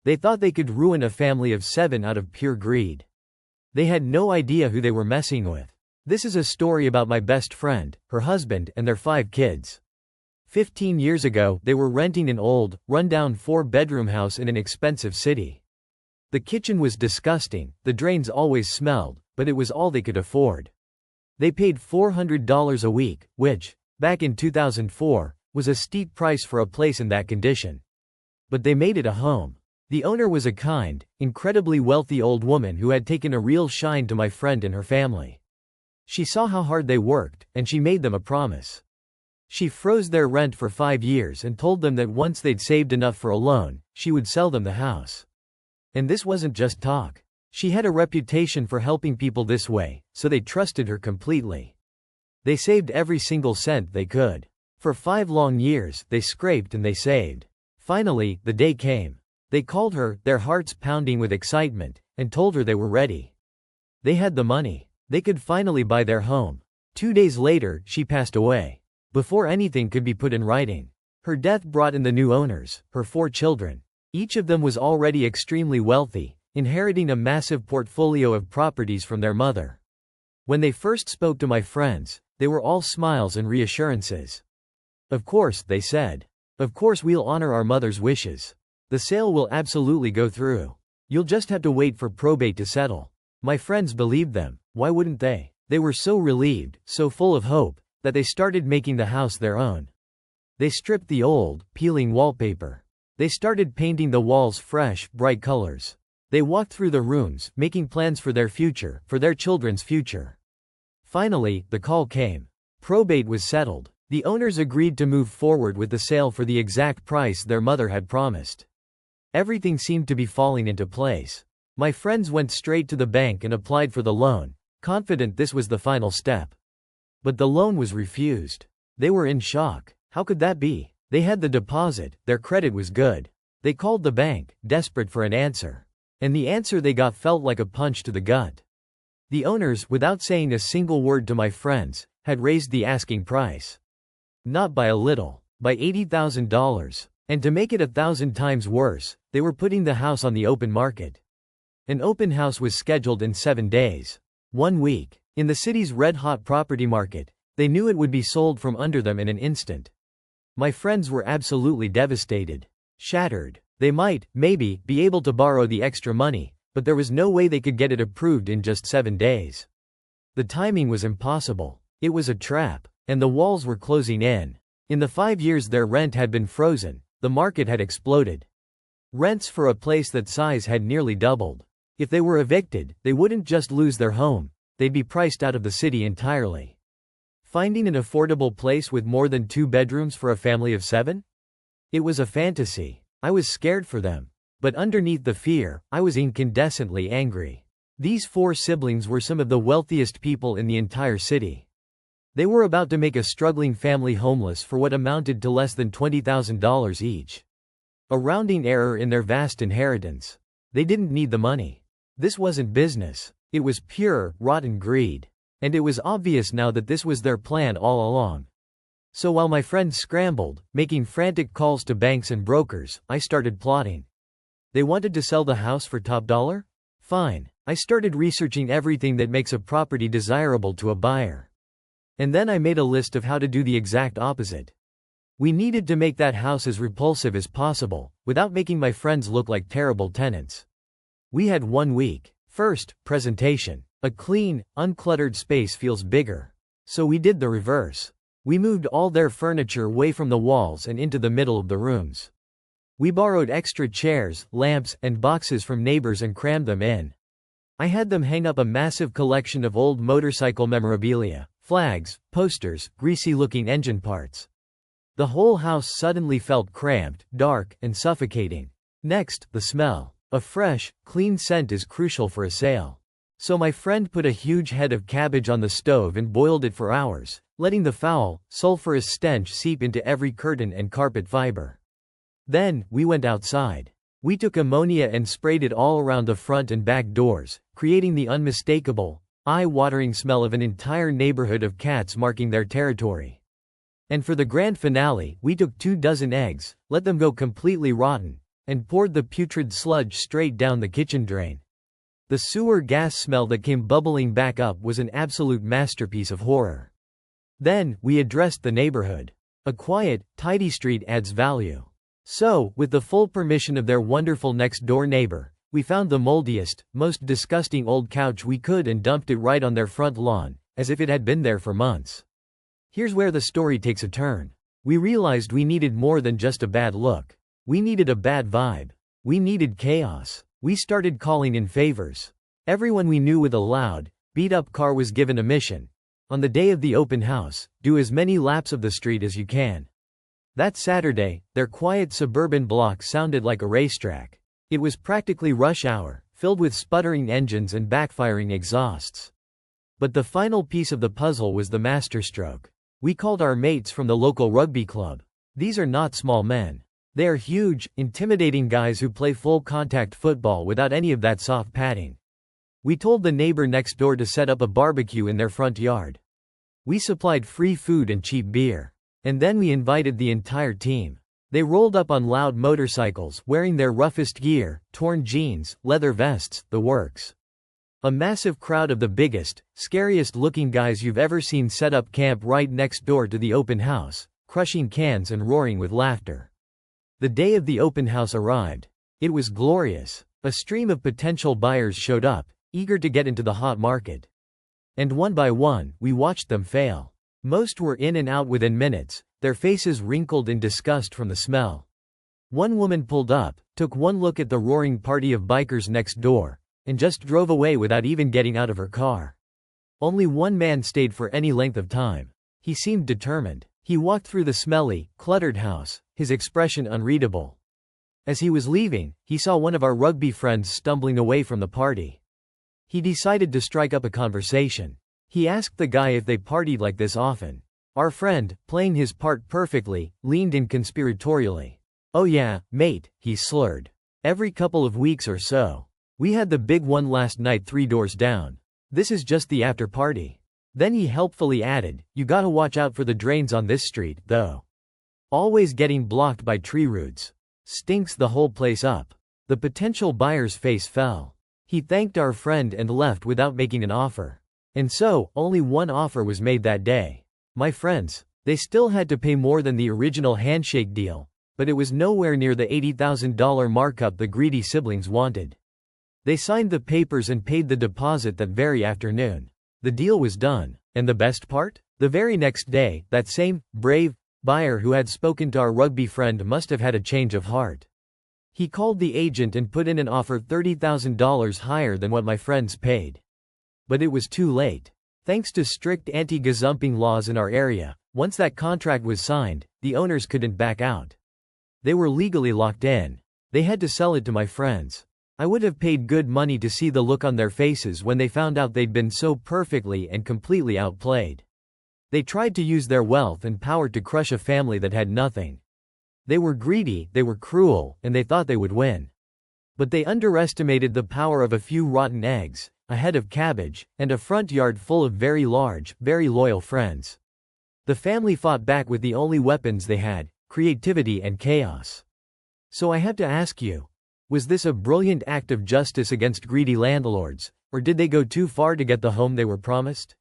They thought they could ruin a family of 7 out of pure greed. They had no idea who they were messing with. This is a story about my best friend, her husband, and their 5 kids. 15 years ago, they were renting an old, run-down 4-bedroom house in an expensive city. The kitchen was disgusting, the drains always smelled, but it was all they could afford. They paid $400 a week, which, back in 2004, was a steep price for a place in that condition. But they made it a home. The owner was a kind, incredibly wealthy old woman who had taken a real shine to my friend and her family. She saw how hard they worked, and she made them a promise. She froze their rent for 5 years and told them that once they'd saved enough for a loan, she would sell them the house. And this wasn't just talk. She had a reputation for helping people this way, so they trusted her completely. They saved every single cent they could. For 5 long years, they scraped and they saved. Finally, the day came. They called her, their hearts pounding with excitement, and told her they were ready. They had the money. They could finally buy their home. 2 days later, she passed away. Before anything could be put in writing. Her death brought in the new owners, her 4 children. Each of them was already extremely wealthy, inheriting a massive portfolio of properties from their mother. When they first spoke to my friends, they were all smiles and reassurances. Of course, they said. Of course we'll honor our mother's wishes. The sale will absolutely go through. You'll just have to wait for probate to settle. My friends believed them. Why wouldn't they? They were so relieved, so full of hope, that they started making the house their own. They stripped the old, peeling wallpaper. They started painting the walls fresh, bright colors. They walked through the rooms, making plans for their future, for their children's future. Finally, the call came. Probate was settled. The owners agreed to move forward with the sale for the exact price their mother had promised. Everything seemed to be falling into place. My friends went straight to the bank and applied for the loan, confident this was the final step. But the loan was refused. They were in shock. How could that be? They had the deposit, their credit was good. They called the bank, desperate for an answer. And the answer they got felt like a punch to the gut. The owners, without saying a single word to my friends, had raised the asking price. Not by a little, by $80,000. And to make it 1,000 times worse, they were putting the house on the open market. An open house was scheduled in 7 days. 1 week. In the city's red-hot property market, they knew it would be sold from under them in an instant. My friends were absolutely devastated. Shattered. They might, maybe, be able to borrow the extra money, but there was no way they could get it approved in just 7 days. The timing was impossible. It was a trap. And the walls were closing in. In the 5 years their rent had been frozen, the market had exploded. Rents for a place that size had nearly doubled. If they were evicted, they wouldn't just lose their home, they'd be priced out of the city entirely. Finding an affordable place with more than 2 bedrooms for a family of 7? It was a fantasy. I was scared for them. But underneath the fear, I was incandescently angry. These 4 siblings were some of the wealthiest people in the entire city. They were about to make a struggling family homeless for what amounted to less than $20,000 each. A rounding error in their vast inheritance. They didn't need the money. This wasn't business. It was pure, rotten greed. And it was obvious now that this was their plan all along. So while my friends scrambled, making frantic calls to banks and brokers, I started plotting. They wanted to sell the house for top dollar? Fine. I started researching everything that makes a property desirable to a buyer. And then I made a list of how to do the exact opposite. We needed to make that house as repulsive as possible, without making my friends look like terrible tenants. We had 1 week. First, presentation. A clean, uncluttered space feels bigger. So we did the reverse. We moved all their furniture away from the walls and into the middle of the rooms. We borrowed extra chairs, lamps, and boxes from neighbors and crammed them in. I had them hang up a massive collection of old motorcycle memorabilia, flags, posters, greasy-looking engine parts. The whole house suddenly felt cramped, dark, and suffocating. Next, the smell. A fresh, clean scent is crucial for a sale. So my friend put a huge head of cabbage on the stove and boiled it for hours, letting the foul, sulfurous stench seep into every curtain and carpet fiber. Then, we went outside. We took ammonia and sprayed it all around the front and back doors, creating the unmistakable, eye-watering smell of an entire neighborhood of cats marking their territory. And for the grand finale, we took 24 eggs, let them go completely rotten, and poured the putrid sludge straight down the kitchen drain. The sewer gas smell that came bubbling back up was an absolute masterpiece of horror. Then, we addressed the neighborhood. A quiet, tidy street adds value. So, with the full permission of their wonderful next-door neighbor, we found the moldiest, most disgusting old couch we could and dumped it right on their front lawn, as if it had been there for months. Here's where the story takes a turn. We realized we needed more than just a bad look. We needed a bad vibe. We needed chaos. We started calling in favors. Everyone we knew with a loud, beat-up car was given a mission. On the day of the open house, do as many laps of the street as you can. That Saturday, their quiet suburban block sounded like a racetrack. It was practically rush hour, filled with sputtering engines and backfiring exhausts. But the final piece of the puzzle was the masterstroke. We called our mates from the local rugby club. These are not small men. They are huge, intimidating guys who play full-contact football without any of that soft padding. We told the neighbor next door to set up a barbecue in their front yard. We supplied free food and cheap beer. And then we invited the entire team. They rolled up on loud motorcycles, wearing their roughest gear, torn jeans, leather vests, the works. A massive crowd of the biggest, scariest-looking guys you've ever seen set up camp right next door to the open house, crushing cans and roaring with laughter. The day of the open house arrived. It was glorious. A stream of potential buyers showed up, eager to get into the hot market. And one by one, we watched them fail. Most were in and out within minutes, their faces wrinkled in disgust from the smell. One woman pulled up, took one look at the roaring party of bikers next door, and just drove away without even getting out of her car. Only one man stayed for any length of time. He seemed determined. He walked through the smelly, cluttered house, his expression unreadable. As he was leaving, he saw one of our rugby friends stumbling away from the party. He decided to strike up a conversation. He asked the guy if they partied like this often. Our friend, playing his part perfectly, leaned in conspiratorially. "Oh yeah, mate," he slurred. "Every couple of weeks or so. We had the big one last night 3 doors down. This is just the after party." Then he helpfully added, "You gotta watch out for the drains on this street, though. Always getting blocked by tree roots. Stinks the whole place up." The potential buyer's face fell. He thanked our friend and left without making an offer. And so, only one offer was made that day. My friends, they still had to pay more than the original handshake deal, but it was nowhere near the $80,000 markup the greedy siblings wanted. They signed the papers and paid the deposit that very afternoon. The deal was done. And the best part? The very next day, that same, brave, buyer who had spoken to our rugby friend must have had a change of heart. He called the agent and put in an offer $30,000 higher than what my friends paid. But it was too late. Thanks to strict anti-gazumping laws in our area, once that contract was signed, the owners couldn't back out. They were legally locked in. They had to sell it to my friends. I would have paid good money to see the look on their faces when they found out they'd been so perfectly and completely outplayed. They tried to use their wealth and power to crush a family that had nothing. They were greedy, they were cruel, and they thought they would win. But they underestimated the power of a few rotten eggs, a head of cabbage, and a front yard full of very large, very loyal friends. The family fought back with the only weapons they had, creativity and chaos. So I have to ask you, was this a brilliant act of justice against greedy landlords, or did they go too far to get the home they were promised?